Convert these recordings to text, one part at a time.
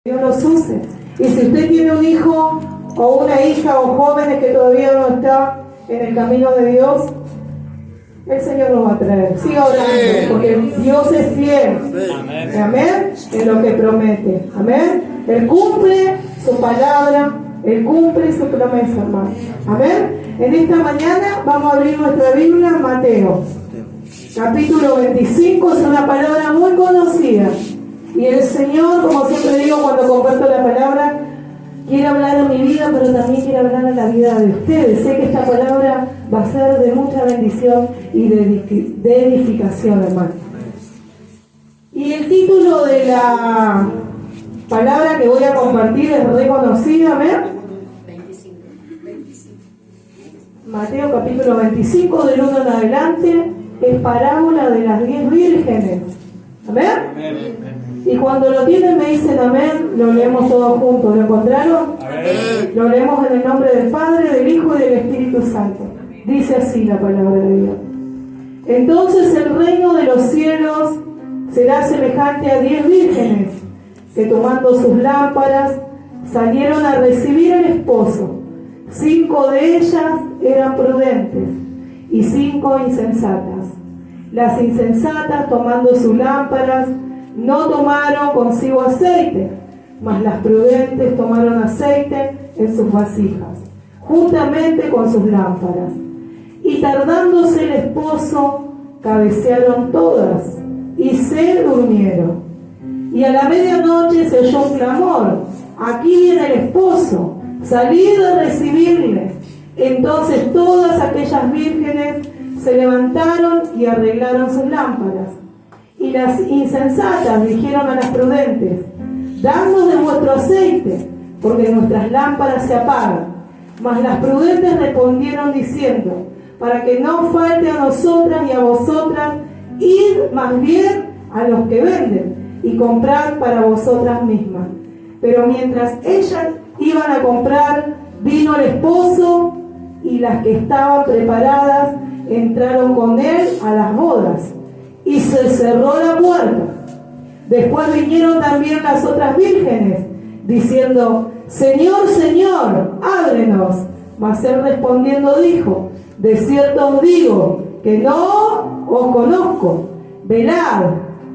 Dios los use. Y si usted tiene un hijo o una hija o jóvenes que todavía no está en el camino de Dios, el Señor los va a traer. Siga orando, porque Dios es fiel. Amén. En lo que promete. Amén. Él cumple su palabra, Él cumple su promesa, hermano. Amén. En esta mañana vamos a abrir nuestra Biblia en Mateo. Capítulo 25 es una palabra muy conocida. Y el Señor, como siempre digo cuando comparto la palabra, quiere hablar a mi vida, pero también quiere hablar a la vida de ustedes. Sé que esta palabra va a ser de mucha bendición y de edificación, hermano. Y el título de la palabra que voy a compartir es reconocida, ¿amén? Mateo capítulo 25, del 1 en adelante, es parábola de las 10 vírgenes. ¿Amén? Y cuando lo tienen me dicen amén, lo leemos todos juntos. ¿Lo encontraron? Amén. Lo leemos en el nombre del Padre, del Hijo y del Espíritu Santo. Dice así la palabra de Dios. Entonces el reino de los cielos será semejante a 10 vírgenes que tomando sus lámparas salieron a recibir al esposo. 5 de ellas eran prudentes y 5 insensatas. Las insensatas, tomando sus lámparas, no tomaron consigo aceite, mas las prudentes tomaron aceite en sus vasijas, juntamente con sus lámparas. Y tardándose el esposo, cabecearon todas y se durmieron. Y a la medianoche se oyó un clamor: aquí viene el esposo, salid a recibirle. Entonces todas aquellas vírgenes se levantaron y arreglaron sus lámparas. Y las insensatas dijeron a las prudentes: dadnos de vuestro aceite, porque nuestras lámparas se apagan. Mas las prudentes respondieron diciendo: para que no falte a nosotras y a vosotras, id más bien a los que venden y comprad para vosotras mismas. Pero mientras ellas iban a comprar, vino el esposo, y las que estaban preparadas entraron con él a las bodas, y se cerró la puerta. Después vinieron también las otras vírgenes, diciendo: Señor, Señor, ábrenos. Mas él respondiendo dijo: de cierto os digo que no os conozco. Velad,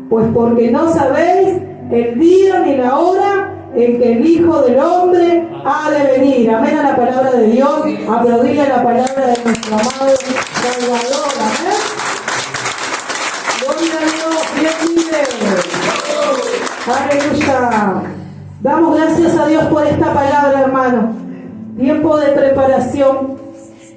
pues porque no sabéis el día ni la hora en que el Hijo del Hombre ha de venir. Amén a la palabra de Dios. Aplaudir a la palabra de nuestro amado Salvador. Amén. Gloria a Dios, bienvenido. Aleluya. Damos gracias a Dios por esta palabra, hermano. Tiempo de preparación,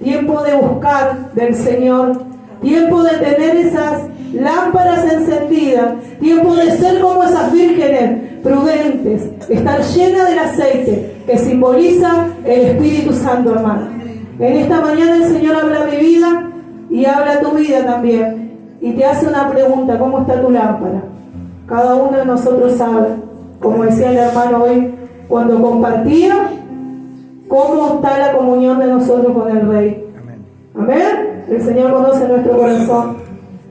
tiempo de buscar del Señor, tiempo de tener esas lámparas encendidas, tiempo de ser como esas vírgenes prudentes, estar llena del aceite que simboliza el Espíritu Santo, hermano. En esta mañana el Señor habla mi vida y habla tu vida también. Y te hace una pregunta: ¿cómo está tu lámpara? Cada uno de nosotros sabe, como decía el hermano hoy cuando compartía, cómo está la comunión de nosotros con el Rey. Amén. El Señor conoce nuestro corazón.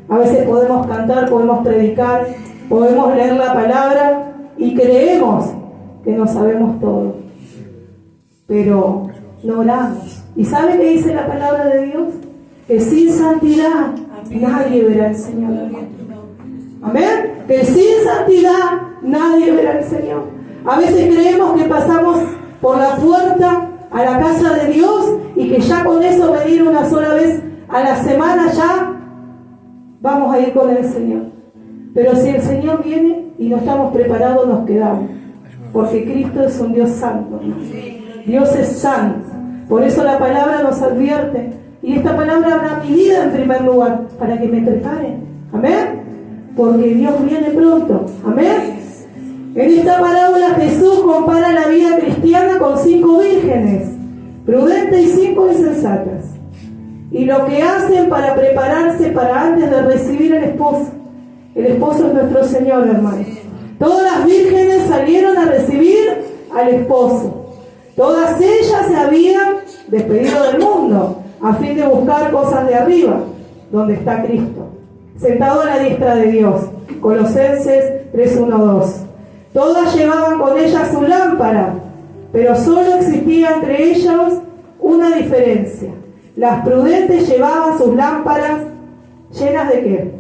A veces podemos cantar, podemos predicar, podemos leer la palabra y creemos que no sabemos todo, pero no oramos. ¿Y sabe qué dice la palabra de Dios? Que sin santidad nadie verá al Señor. Amén. Que sin santidad nadie verá al Señor. A veces creemos que pasamos por la puerta a la casa de Dios y que ya con eso venir una sola vez a la semana ya vamos a ir con el Señor. Pero si el Señor viene y no estamos preparados, nos quedamos. Porque Cristo es un Dios santo. Dios es santo. Por eso la palabra nos advierte. Y esta palabra habla mi vida en primer lugar, para que me preparen. Amén. Porque Dios viene pronto. Amén. En esta parábola Jesús compara la vida cristiana con 5 vírgenes, prudentes y 5 insensatas. Y lo que hacen para prepararse para antes de recibir al esposo. El esposo es nuestro Señor, hermano. Todas las vírgenes salieron a recibir al esposo. Todas ellas se habían despedido del mundo a fin de buscar cosas de arriba, donde está Cristo, sentado a la diestra de Dios. Colosenses 3:1-2. Todas llevaban con ellas su lámpara, pero solo existía entre ellos una diferencia. Las prudentes llevaban sus lámparas llenas ¿de qué?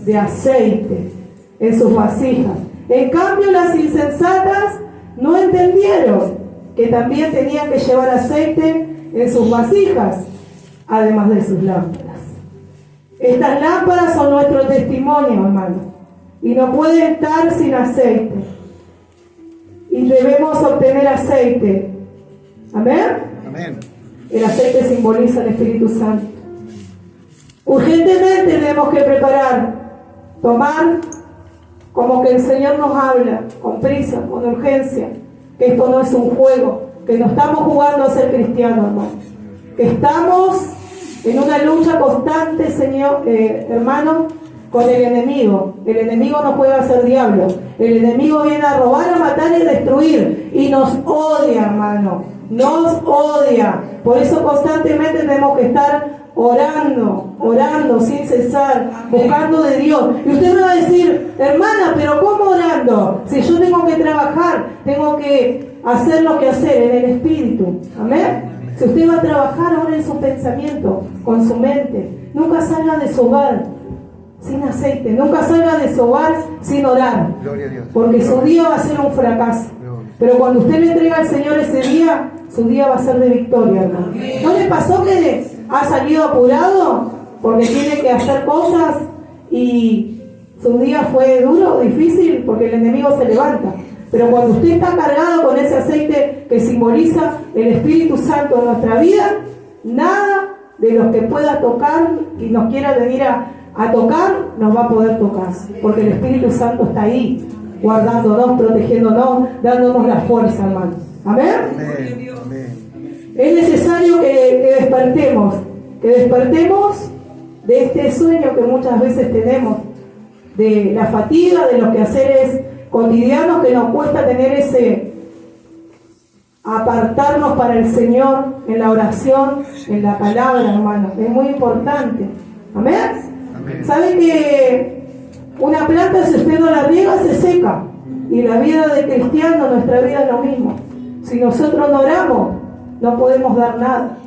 De aceite en sus vasijas. En cambio, las insensatas no entendieron que también tenían que llevar aceite en sus vasijas, además de sus lámparas. Estas lámparas son nuestro testimonio, hermano, y no pueden estar sin aceite. Y debemos obtener aceite. ¿Amén? Amén. El aceite simboliza el Espíritu Santo. Urgentemente tenemos que preparar, tomar, como que el Señor nos habla, con prisa, con urgencia, que esto no es un juego, que no estamos jugando a ser cristianos, hermano, que estamos en una lucha constante, Señor, hermano, con el enemigo. El enemigo no juega a ser diablo. El enemigo viene a robar, a matar y destruir. Y nos odia, hermano. Nos odia. Por eso constantemente tenemos que estar orando sin cesar, buscando de Dios. Y usted me va a decir, hermana, pero ¿cómo orando? Si yo tengo que trabajar, tengo que hacer lo que hacer en el Espíritu. Amén. Si usted va a trabajar, ore en su pensamiento, con su mente. Nunca salga de su hogar sin aceite. Nunca salga de su hogar sin orar. Gloria a Dios. Porque su día va a ser un fracaso. Pero cuando usted le entrega al Señor ese día, su día va a ser de victoria, hermano. ¿No le pasó que ha salido apurado porque tiene que hacer cosas y su día fue duro, difícil, porque el enemigo se levanta? Pero cuando usted está cargado con ese aceite que simboliza el Espíritu Santo en nuestra vida, nada de los que pueda tocar y nos quiera venir a tocar, nos va a poder tocar. Porque el Espíritu Santo está ahí, guardándonos, protegiéndonos, dándonos la fuerza, hermano. ¿Amén? Amén. Es necesario que despertemos de este sueño que muchas veces tenemos, de la fatiga, de los quehaceres cotidianos, que nos cuesta tener ese apartarnos para el Señor en la oración, en la palabra, hermano. Es muy importante. ¿Amén? Amén. ¿Sabe que una planta, si usted no la riega, se seca? Y la vida de cristiano, nuestra vida es lo mismo. Si nosotros no oramos, no podemos dar nada.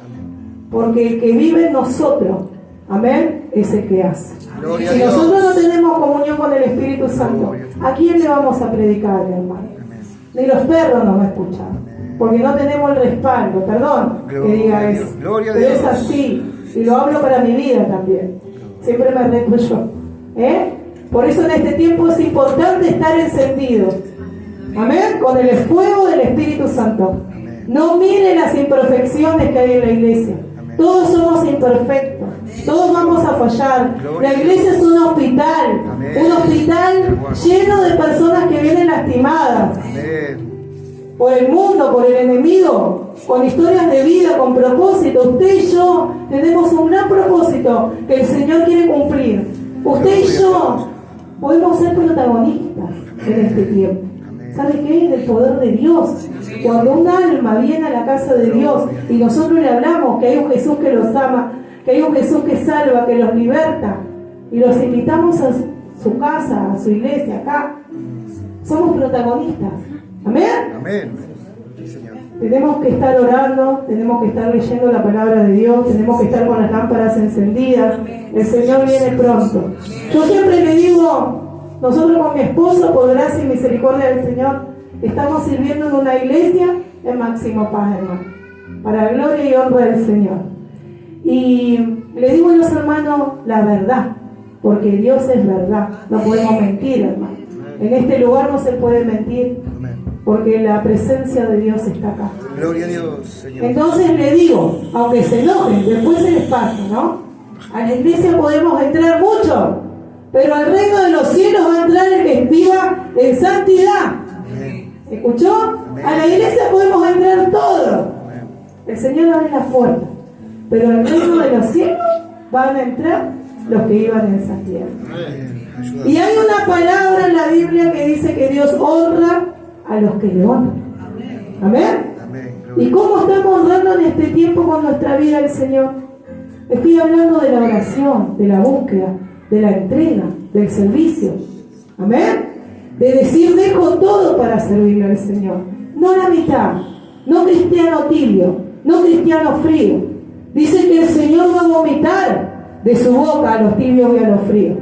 Porque el que vive en nosotros, amén, es el que hace. Gloria si a Dios. nosotros no tenemos comunión con el Espíritu Santo, ¿a quién le vamos a predicar, hermano? Amén. Ni los perros nos van a escuchar. Amén. Porque no tenemos el respaldo, perdón, Gloria que diga eso. Gloria a Pero Dios. es así. Y lo hablo para mi vida también. Siempre me reto yo. Por eso en este tiempo es importante estar encendido. Amén. Con el fuego del Espíritu Santo. Amén. No mire las imperfecciones que hay en la iglesia. Amén. Todos somos imperfectos. Todos vamos a fallar. La iglesia es un hospital. Amén. Un hospital lleno de personas que vienen lastimadas. Amén. Por el mundo, por el enemigo, con historias de vida, con propósito. Usted y yo tenemos un gran propósito que el Señor quiere cumplir. Usted y yo podemos ser protagonistas en este tiempo. ¿Sabe qué? Del poder de Dios. Cuando un alma viene a la casa de Dios y nosotros le hablamos que hay un Jesús que los ama, que hay un Jesús que salva, que los liberta, y los invitamos a su casa, a su iglesia, acá, somos protagonistas. ¿Amén? Amén. Sí, Señor. Tenemos que estar orando, tenemos que estar leyendo la palabra de Dios, tenemos que estar con las lámparas encendidas. El Señor viene pronto. Yo siempre le digo, nosotros con mi esposo, por gracia y misericordia del Señor, estamos sirviendo en una iglesia en Máximo Paz, hermano, para gloria y honra del Señor. Y le digo a los hermanos la verdad, porque Dios es verdad, no podemos mentir, hermano. En este lugar no se puede mentir, porque la presencia de Dios está acá. Gloria a Dios, Señor. Entonces le digo, aunque se enojen, después se les pasa, ¿no? A la iglesia podemos entrar mucho, pero al reino de los cielos va a entrar el que viva en santidad. Amén. ¿Escuchó? Amén. A la iglesia podemos entrar todos. Amén. El Señor abre la puerta, pero al reino de los cielos van a entrar los que iban en santidad. Amén. Y hay una palabra en la Biblia que dice que Dios honra a los que le honran. Amén. Amén. ¿Y cómo estamos honrando en este tiempo con nuestra vida al Señor? Estoy hablando de la oración, de la búsqueda, de la entrega, del servicio. Amén. de decir dejo todo para servirle al Señor. No la mitad, no cristiano tibio, no cristiano frío. Dice que el Señor va a vomitar de su boca a los tibios y a los fríos.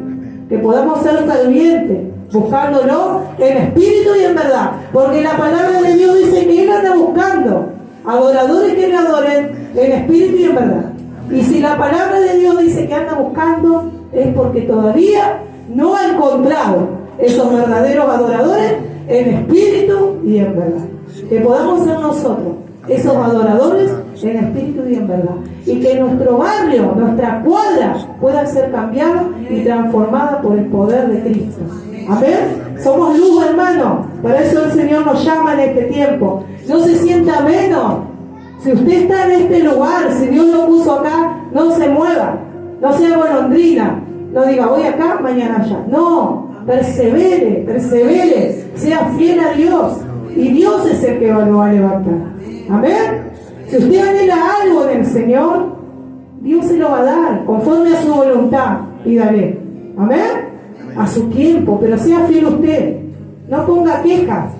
Que podamos ser fervientes, buscándolo en espíritu y en verdad. Porque la palabra de Dios dice que Él anda buscando adoradores que le adoren en espíritu y en verdad. Y si la palabra de Dios dice que anda buscando, es porque todavía no ha encontrado esos verdaderos adoradores en espíritu y en verdad. Que podamos ser nosotros esos adoradores en espíritu y en verdad. Y que nuestro barrio, nuestra cuadra, pueda ser cambiada y transformada por el poder de Cristo. Amén. Somos luz, hermano. Para eso el Señor nos llama en este tiempo. No se sienta menos. Si usted está en este lugar, si Dios lo puso acá, no se mueva. No sea golondrina. No diga voy acá, mañana allá. No. Persevere, persevere. Sea fiel a Dios. Y Dios es el que lo va a levantar. Amén. Si usted anhela algo del Señor, Dios se lo va a dar conforme a su voluntad. Pídale. Amén. A su tiempo, pero sea fiel usted. No ponga quejas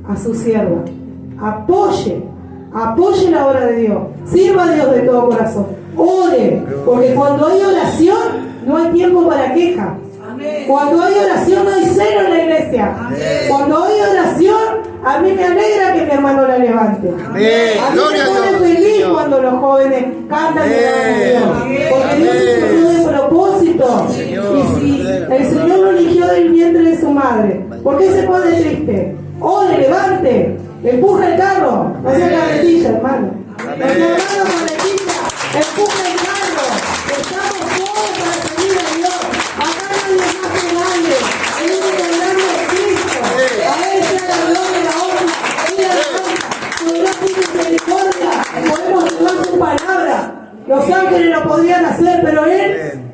a su sierva. Apoye la obra de Dios. Sirva a Dios de todo corazón. Ore, porque cuando hay oración no hay tiempo para quejas. Cuando hay oración no hay celo en la iglesia. Cuando hay oración, a mí me alegra que mi hermano la levante. A mí me pone feliz cuando los jóvenes cantan y alaban a Dios. Porque Dios hizo todo de propósito. Y si el Señor lo eligió del vientre de su madre, ¿por qué se pone triste? Ore, levante, empuja el carro. No sea carretilla, hermano. No sea hermano carretilla, empuja el carro. Estamos todos para servir a Dios. Acá nadie es más que nadie. El único grande es Cristo. A Él sea la gloria y la honra. Él la alcanza. Con gracia y misericordia podemos llevar su palabra. Los ángeles lo podrían hacer, pero Él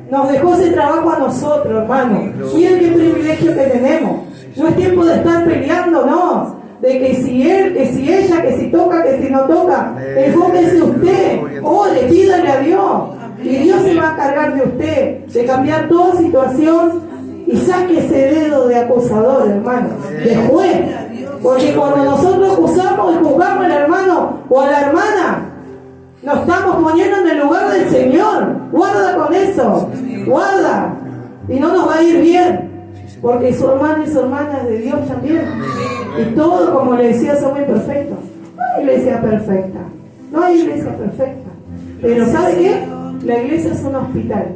nos dejó ese trabajo a nosotros, hermano. Miren qué privilegio que tenemos. No es tiempo de estar peleándonos. De que si él, que si ella, que si toca, que si no toca. Enfóquese usted. Ore, pídale a Dios. Y Dios se va a cargar de usted, de cambiar toda situación. Y saque ese dedo de acusador, hermano, de juez. Porque cuando nosotros acusamos y juzgamos al hermano o a la hermana, nos estamos poniendo en el lugar del Señor. Guarda con eso. Guarda. Y no nos va a ir bien. Porque su hermano y su hermana es de Dios también. Y todo, como le decía, somos imperfectos. No hay iglesia perfecta. No hay iglesia perfecta. Pero ¿sabe qué? La iglesia es un hospital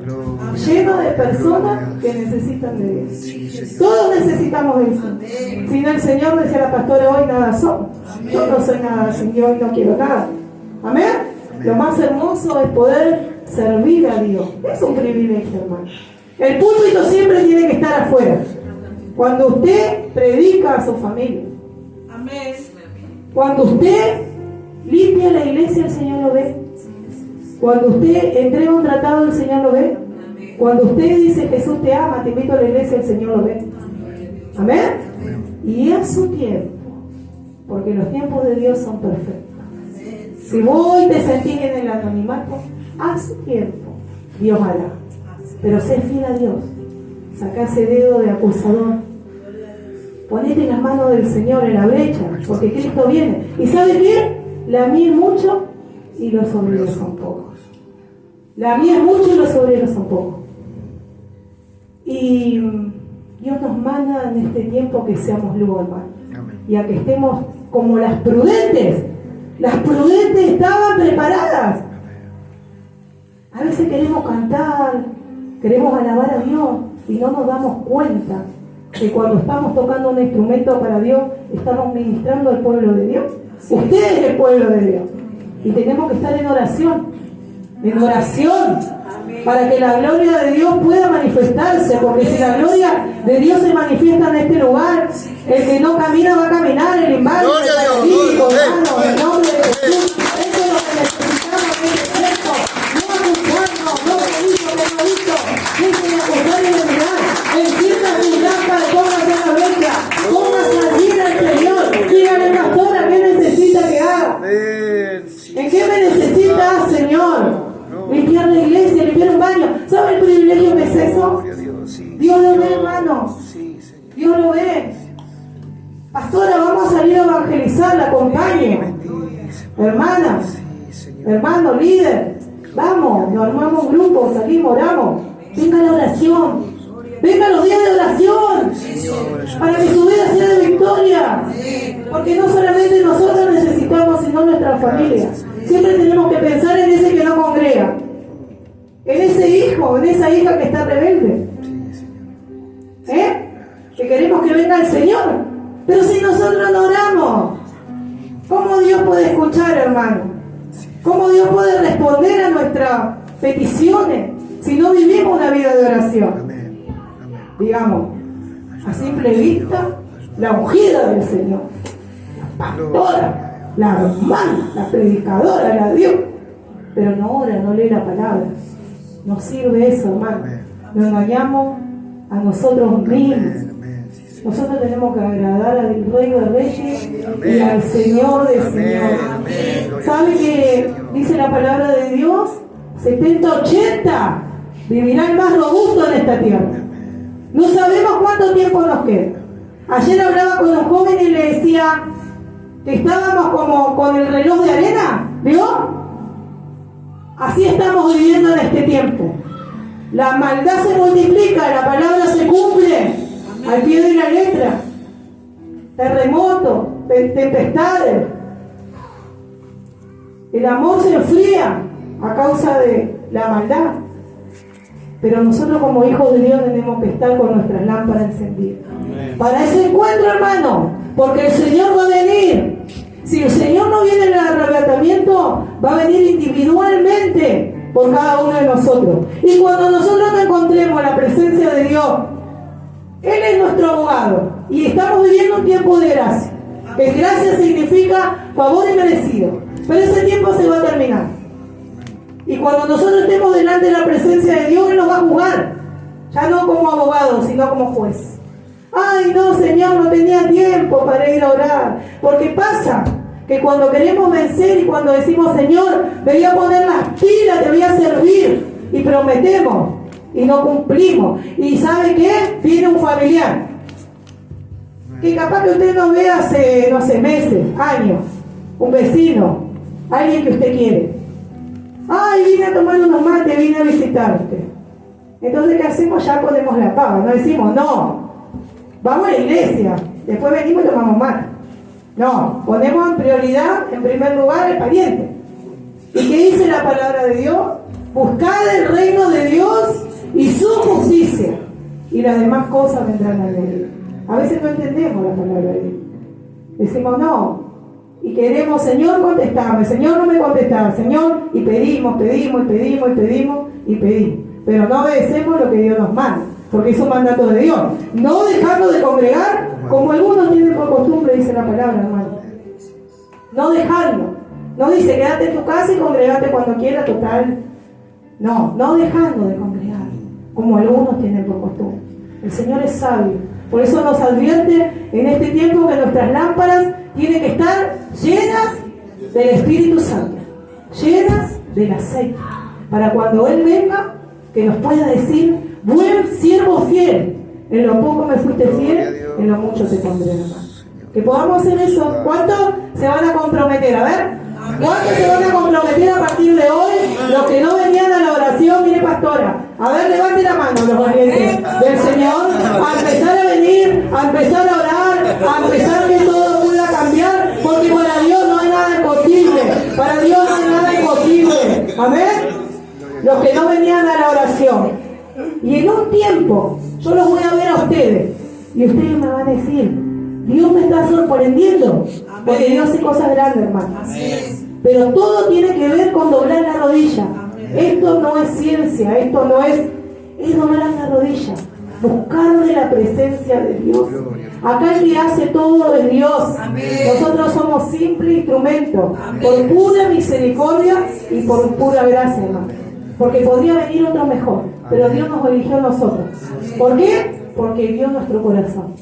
lleno de personas que necesitan de Dios. Todos necesitamos de eso. Sin el Señor, decía la pastora, hoy nada somos. Yo no soy nada sin Dios y no quiero nada. Amén. Lo más hermoso es poder servir a Dios. Es un privilegio, hermano. El púlpito siempre tiene que estar afuera. Cuando usted predica a su familia. Amén. Cuando usted limpia la iglesia, el Señor lo ve. Cuando usted entrega un tratado, el Señor lo ve. Cuando usted dice Jesús te ama, te invito a la iglesia, el Señor lo ve. Amén. Y a su tiempo, porque los tiempos de Dios son perfectos. Si vos te sentís en el anonimato, a su tiempo Dios hará. Pero sé fiel a Dios. Sacá ese dedo de acusador. Ponete en las manos del Señor en la brecha, porque Cristo viene. ¿Y sabe qué? La mía es mucho y los obreros son pocos. La mía es mucho y los obreros son pocos. Y Dios nos manda en este tiempo que seamos luz, hermano. Y a que estemos como las prudentes. Las prudentes estaban preparadas. A veces queremos cantar, queremos alabar a Dios y no nos damos cuenta que cuando estamos tocando un instrumento para Dios, estamos ministrando al pueblo de Dios. Usted es el pueblo de Dios. Y tenemos que estar en oración, para que la gloria de Dios pueda manifestarse, porque si la gloria de Dios se manifiesta en este lugar, el que no camina va a caminar, el inválido, el paralítico, hermano, en el nombre de Jesús. Eso es lo que necesitamos en este tiempo. No acusarnos, no pedirlo que no visto, dejen de acusar y de mirar. Encienda su lámpara, póngase en la brecha, póngase allí en el exterior, dígale, pastora, ¿qué necesita que haga? ¿En qué me necesitas, Señor? Limpiar la iglesia, limpiar un baño. ¿Sabe el privilegio que es eso? Dios lo ve, hermano. Dios lo ve. pastora, vamos a salir a evangelizar, la acompaño. Hermana, hermano, líder, vamos, nos armamos un grupo, salimos, oramos. Venga la oración, venga los días de oración, para que su vida sea de victoria. Porque no solamente nosotros necesitamos, sino nuestra familia. Siempre tenemos que pensar en ese que no congrega, en ese hijo, en esa hija que está rebelde, que queremos que venga el Señor. Pero si nosotros no oramos, ¿cómo Dios puede escuchar, hermano? ¿Cómo Dios puede responder a nuestras peticiones si no vivimos una vida de oración? Digamos, a simple vista, la ungida del Señor, la pastora, la hermana, la predicadora, la Dios, pero no ora, no lee la palabra. No sirve eso, hermano. Nos engañamos a nosotros mismos. Nosotros tenemos que agradar al Rey de Reyes y al Señor de Señores. ¿Sabe que dice la palabra de Dios? 70, 80 vivirá el más robusto en esta tierra. No sabemos cuánto tiempo nos queda. Ayer hablaba con un joven y le decía que estábamos como con el reloj de arena. ¿Vio? Así estamos viviendo en este tiempo. La maldad se multiplica, la palabra se cumple al pie de la letra. Terremotos, tempestades. El amor se enfría a causa de la maldad. Pero nosotros como hijos de Dios tenemos que estar con nuestras lámparas encendidas. Para ese encuentro, hermano, porque el Señor va a venir. Si el Señor no viene en el arrebatamiento, va a venir individualmente por cada uno de nosotros. Y cuando nosotros nos encontremos en la presencia de Dios, Él es nuestro abogado. Y estamos viviendo un tiempo de gracia. Que gracia significa favor inmerecido. Pero ese tiempo se va a terminar. Y cuando nosotros estemos delante de la presencia de Dios, Él nos va a juzgar. Ya no como abogado, sino como juez. Ay, no, Señor, no tenía tiempo para ir a orar. Porque pasa que cuando queremos vencer y cuando decimos, Señor, me voy a poner las pilas, te voy a servir, y prometemos y no cumplimos. ¿Y sabe qué? Viene un familiar que capaz que usted no ve hace, no sé, meses, años, un vecino, alguien que usted quiere. Ay, vine a tomar unos mates, vine a visitarte. Entonces, ¿qué hacemos? Ya ponemos la pava. No decimos, no, vamos a la iglesia, después venimos y tomamos mate. No, ponemos en prioridad, en primer lugar, el pariente. ¿Y qué dice la palabra de Dios? Buscad el reino de Dios y su justicia, y las demás cosas vendrán a él. A veces no entendemos la palabra de Dios. Decimos, no, y queremos, Señor, contestame, Señor, no me contestaba, Señor, y pedimos. Pero no obedecemos lo que Dios nos manda, porque es un mandato de Dios. No dejarnos de congregar, como algunos tienen por costumbre, dice la palabra, hermano. No dejarlo. No dice, quédate en tu casa y congregate cuando quieras, total. No dejarnos de congregar, como algunos tienen por costumbre. El Señor es sabio. Por eso nos advierte en este tiempo que nuestras lámparas tienen que estar llenas del Espíritu Santo, llenas del aceite, para cuando Él venga, que nos pueda decir, buen siervo fiel, en lo poco me fuiste fiel, en lo mucho te pondré en la mano. Que podamos hacer eso. ¿Cuántos se van a comprometer? A ver, ¿cuántos se van a comprometer a partir de hoy? Los que no venían a la oración, mire pastora, a ver, levante la mano los valientes del Señor, a empezar a venir, a empezar a orar, a empezar que todo pueda cambiar, porque para Dios no hay nada imposible, para Dios no hay nada imposible. Amén. Los que no venían a la oración. Y en un tiempo, yo los voy a ver a ustedes, y ustedes me van a decir, Dios me está sorprendiendo, porque Dios hace cosas grandes, hermano. Pero todo tiene que ver con doblar la rodilla. Esto no es ciencia, esto no es doblar la rodilla, buscar de la presencia de Dios. Acá el que hace todo es Dios. Nosotros somos simple instrumento, por pura misericordia y por pura gracia, hermano. Porque podría venir otro mejor, pero Dios nos eligió a nosotros. ¿Por qué? Porque vio nuestro corazón.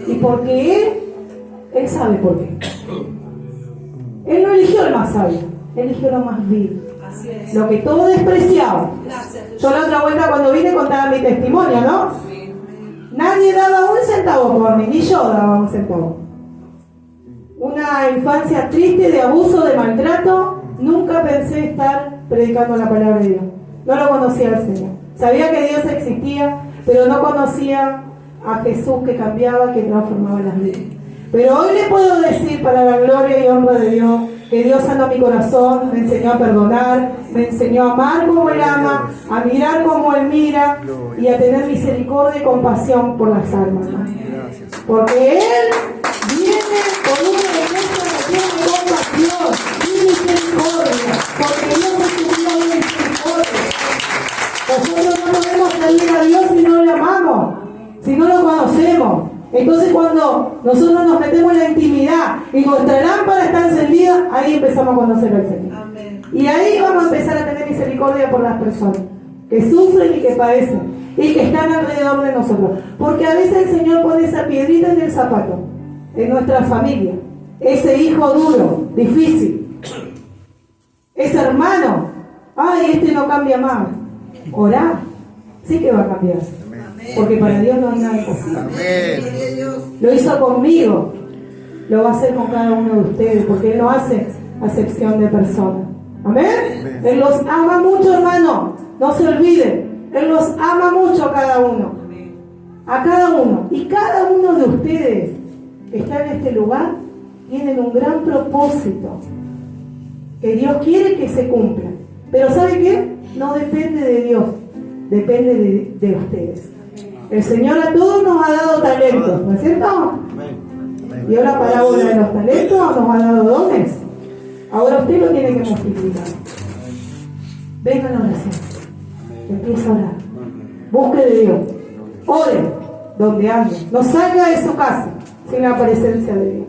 Y porque Él sabe por qué. Él no eligió el más sabio, Él eligió lo más vil, lo que todo despreciaba. Yo la otra vuelta cuando vine contaba mi testimonio, ¿no? Nadie daba un centavo por mí, ni yo daba un centavo. una infancia triste, de abuso, de maltrato, nunca pensé estar predicando la palabra de Dios. No lo conocía al Señor. Sabía que Dios existía, pero no conocía a Jesús que cambiaba, que transformaba las vidas. Pero hoy le puedo decir, para la gloria y honra de Dios, que Dios sanó mi corazón, me enseñó a perdonar, me enseñó a amar como Él ama, a mirar como Él mira y a tener misericordia y compasión por las almas. Porque Él viene con una iglesia que tiene compasión y misericordia, porque Dios es un Dios de misericordia. Nosotros no podemos servir a Dios si no le amamos, si no lo conocemos. Entonces cuando nosotros nos metemos en la intimidad y nuestra lámpara está encendida, ahí empezamos a conocer al Señor. Amén. Y ahí vamos a empezar a tener misericordia por las personas que sufren y que padecen y que están alrededor de nosotros. Porque a veces el Señor pone esa piedrita en el zapato, en nuestra familia, ese hijo duro, difícil, ese hermano, ay, este no cambia más. Orá, sí que va a cambiar. Porque para Dios no hay nada imposible. Lo hizo conmigo, lo va a hacer con cada uno de ustedes, porque Él no hace acepción de personas. Amén. Él los ama mucho, hermano. No se olviden. Él los ama mucho a cada uno. A cada uno. Y cada uno de ustedes que está en este lugar tienen un gran propósito que Dios quiere que se cumpla. Pero ¿sabe qué? No depende de Dios, depende de ustedes. El Señor a todos nos ha dado talentos, ¿no es cierto? Dio la parábola de los talentos, nos ha dado dones. Ahora usted lo tiene que multiplicar. Venga a la oración. Empieza a orar. Busque de Dios. Ore donde ande. No salga de su casa sin la presencia de Dios.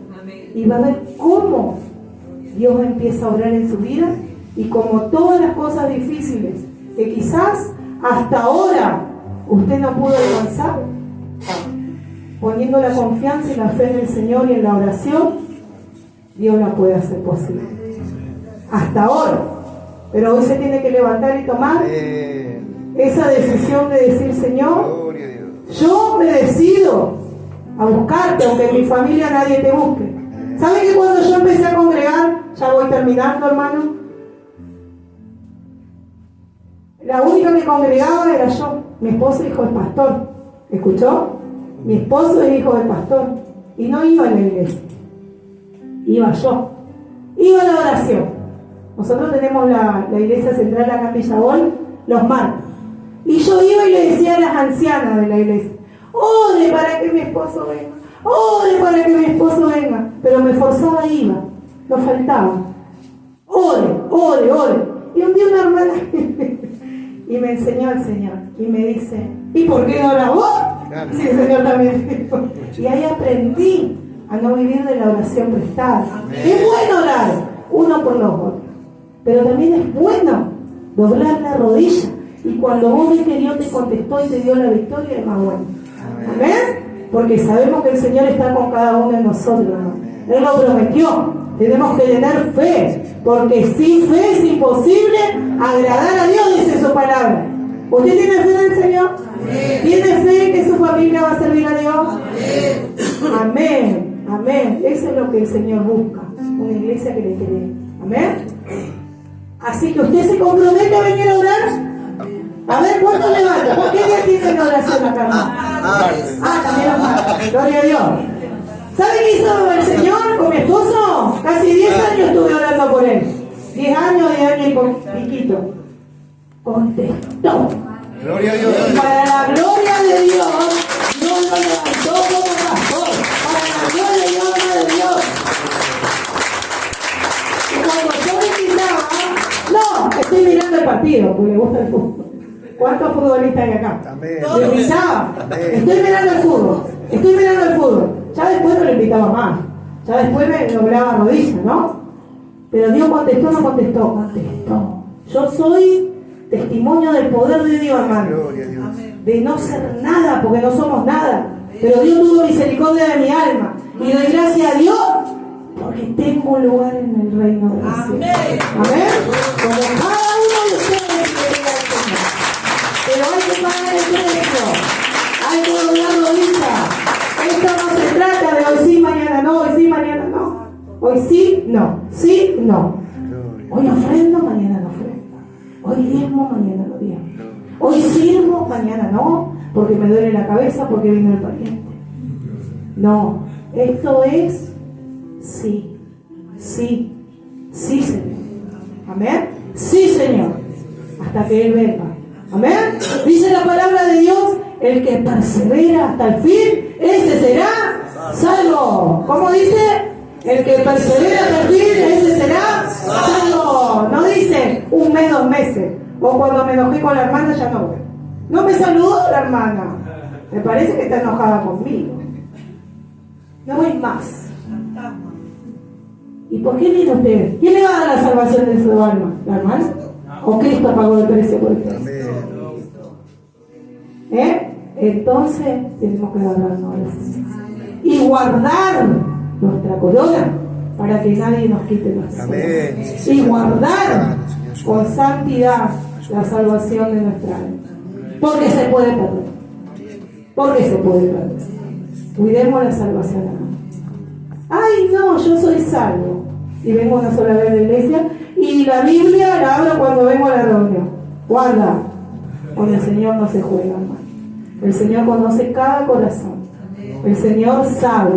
Y va a ver cómo Dios empieza a orar en su vida y como todas las cosas difíciles que quizás hasta ahora usted no pudo alcanzar, poniendo la confianza y la fe en el Señor y en la oración, Dios la puede hacer posible. Hasta ahora. Pero hoy se tiene que levantar y tomar esa decisión de decir, Señor, yo me decido a buscarte, aunque en mi familia nadie te busque. ¿Sabe que cuando yo empecé a congregar, ya voy terminando, hermano? La única que congregaba era yo. Mi esposo hijo del pastor. ¿Escuchó? Mi esposo es hijo del pastor. Y no iba a la iglesia. Iba yo. Iba a la oración. Nosotros tenemos la iglesia central acá en Villabol los martes. Y yo iba y le decía a las ancianas de la iglesia, ore para que mi esposo venga. Ore para que mi esposo venga. Pero me forzaba y iba. No faltaba. Ore, ore, ore. Y un día una hermana y me enseñó al Señor y me dice, ¿y por qué no oras vos? Sí, el Señor también dijo. Y ahí aprendí a no vivir de la oración prestada. Es bueno orar uno por los otros, pero también es bueno doblar la rodilla y cuando vos ves que Dios te contestó y te dio la victoria es más bueno. Amén. Porque sabemos que el Señor está con cada uno de nosotros, ¿no? Él lo prometió. Tenemos que tener fe, porque sin fe es imposible agradar a Dios, dice su palabra. ¿Usted tiene fe en el Señor? Amén. ¿Tiene fe que su familia va a servir a Dios? Amén. Amén. Amén. Eso es lo que el Señor busca, una iglesia que le cree. Amén. Así que usted se compromete a venir a orar. A ver, ¿cuánto levanta? ¿Por qué día tiene la oración acá? También los martes. Gloria a Dios. ¿Sabe qué hizo el Señor con mi esposo? Casi 10 años estuve orando por él. 10 años y con piquito. Contestó. Gloria a Dios. Para la gloria de Dios, Dios lo levantó como pastor. Para la gloria y honra de Dios. Y cuando yo me gritaba, no, estoy mirando el partido, porque me gusta el fútbol. ¿Cuántos futbolistas hay acá? Le gritaba, estoy mirando el fútbol, estoy mirando el fútbol. Ya después no le invitaba más. Ya después me doblaba rodillas, ¿no? Pero Dios contestó, no contestó. Contestó. Yo soy testimonio del poder de Dios, hermano. De no ser nada, porque no somos nada. Pero Dios tuvo misericordia de mi alma. Y doy gracias a Dios porque tengo un lugar en el reino de los cielos. Amén. Como cada uno de ustedes que llega al Señor. Pero hay que pagar el precio. Hay que doblar rodillas. Esto no se trata de hoy sí, mañana no, hoy sí, mañana no. Hoy sí, no. Sí, no. Hoy ofrendo, mañana no ofrendo. Hoy diezmo, mañana no diezmo. Hoy sirvo, mañana no, porque me duele la cabeza, porque vino el pariente. No, esto es sí, sí, sí, Señor. Amén. Sí, Señor. Hasta que Él venga. Amén. Dice la palabra de Dios, el que persevera hasta el fin, ese será salvo. ¿Cómo dice? El que persevera hasta el fin, ese será salvo. No dice un mes, 2 meses. O cuando me enojé con la hermana ya no voy. No me saludó la hermana. Me parece que está enojada conmigo. No voy más. ¿Y por qué viene usted? ¿Quién le va a dar la salvación de su alma? ¿La hermana? ¿O Cristo pagó el precio por usted? Entonces tenemos que agarrarnos y guardar nuestra corona para que nadie nos quite nuestra corona. Y guardar con santidad la salvación de nuestra alma. Porque se puede perder. Porque se puede perder. Cuidemos la salvación, hermano. Ay, no, yo soy salvo. Y vengo una sola vez a la iglesia y la Biblia la abro cuando vengo a la reunión. Guarda. Con el Señor no se juega, hermano. El Señor conoce cada corazón. El Señor sabe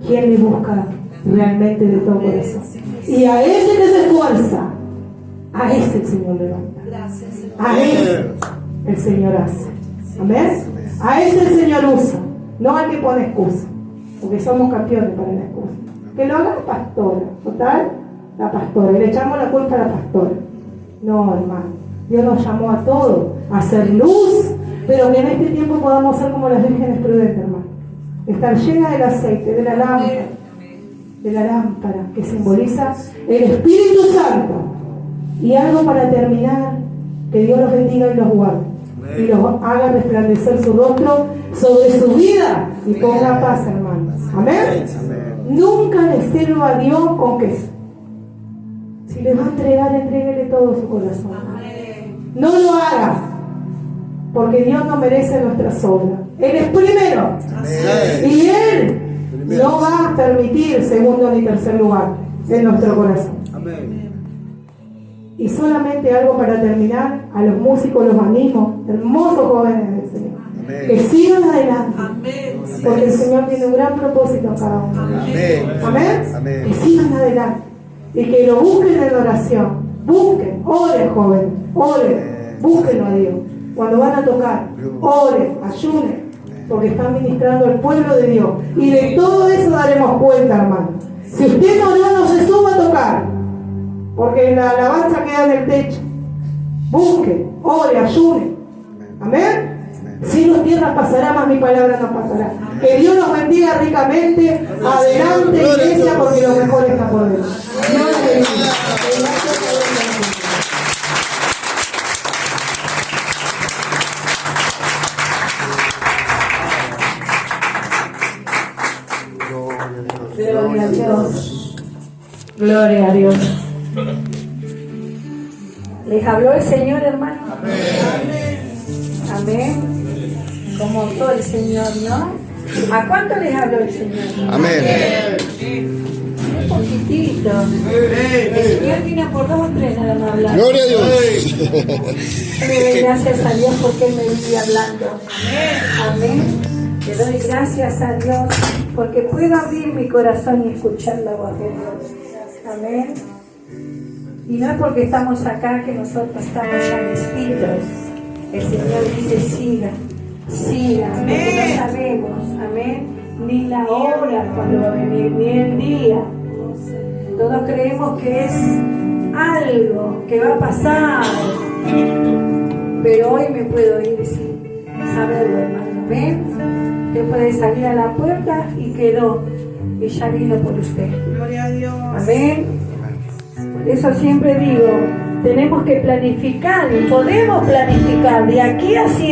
quién le busca realmente de todo corazón. Y a ese que se esfuerza, a ese el Señor levanta. A ese el Señor hace. Amén. A ese el Señor usa. No al que pone excusa. Porque somos campeones para la excusa. Que lo haga la pastora. Total, la pastora. Y le echamos la culpa a la pastora. No, hermano. Dios nos llamó a todos a hacer luz. Pero que en este tiempo podamos ser como las vírgenes prudentes, hermano. Estar llenas del aceite, de la lámpara. De la lámpara que simboliza el Espíritu Santo. Y algo para terminar, que Dios los bendiga y los guarde. Y los haga resplandecer su rostro sobre su vida y ponga paz, hermanos. Amén. Nunca le sirva a Dios con queso. Si le va a entregar, entréguele todo su corazón. No lo haga, porque Dios no merece nuestras obras. Él es primero. Y Él no va a permitir segundo ni tercer lugar en nuestro corazón. Y solamente algo para terminar, a los músicos los animo, hermosos jóvenes del Señor, que sigan adelante, porque el Señor tiene un gran propósito en cada uno. Amén. Que sigan adelante y que lo busquen en oración. Busquen, oren, jóvenes, oren, búsquenlo a Dios. Cuando van a tocar, oren, ayunen, porque están ministrando al pueblo de Dios. Y de todo eso daremos cuenta, hermano. Si usted no se suba a tocar, porque la alabanza queda en el techo, busque, ore, ayune. Amén. Cielo y tierra pasará, más mi palabra no pasará. Que Dios nos bendiga ricamente. Adelante, iglesia, porque lo mejor está por venir. Dios nos bendiga. Gloria a Dios. Gloria a Dios. ¿Les habló el Señor, hermano? Amén. Como todo el Señor, ¿no? ¿A cuánto les habló el Señor? Amén. Un poquitito. El Señor vino por 2 o 3 nada más hablando. Gloria a Dios. Le doy gracias a Dios porque Él me vive hablando. Amén. Le doy gracias a Dios porque puedo abrir mi corazón y escuchar la voz de Dios. Amén. Y no es porque estamos acá que nosotros estamos ya vestidos. El Señor dice siga, porque no sabemos, amén, ni la hora cuando va a venir, ni el día. Todos creemos que es algo que va a pasar, pero hoy me puedo ir sin saberlo, hermano. ¿Ven? Usted puede salir a la puerta y quedó, y ya vino por usted. Gloria a Dios. Amén. Por eso siempre digo, tenemos que planificar, y podemos planificar de aquí a 100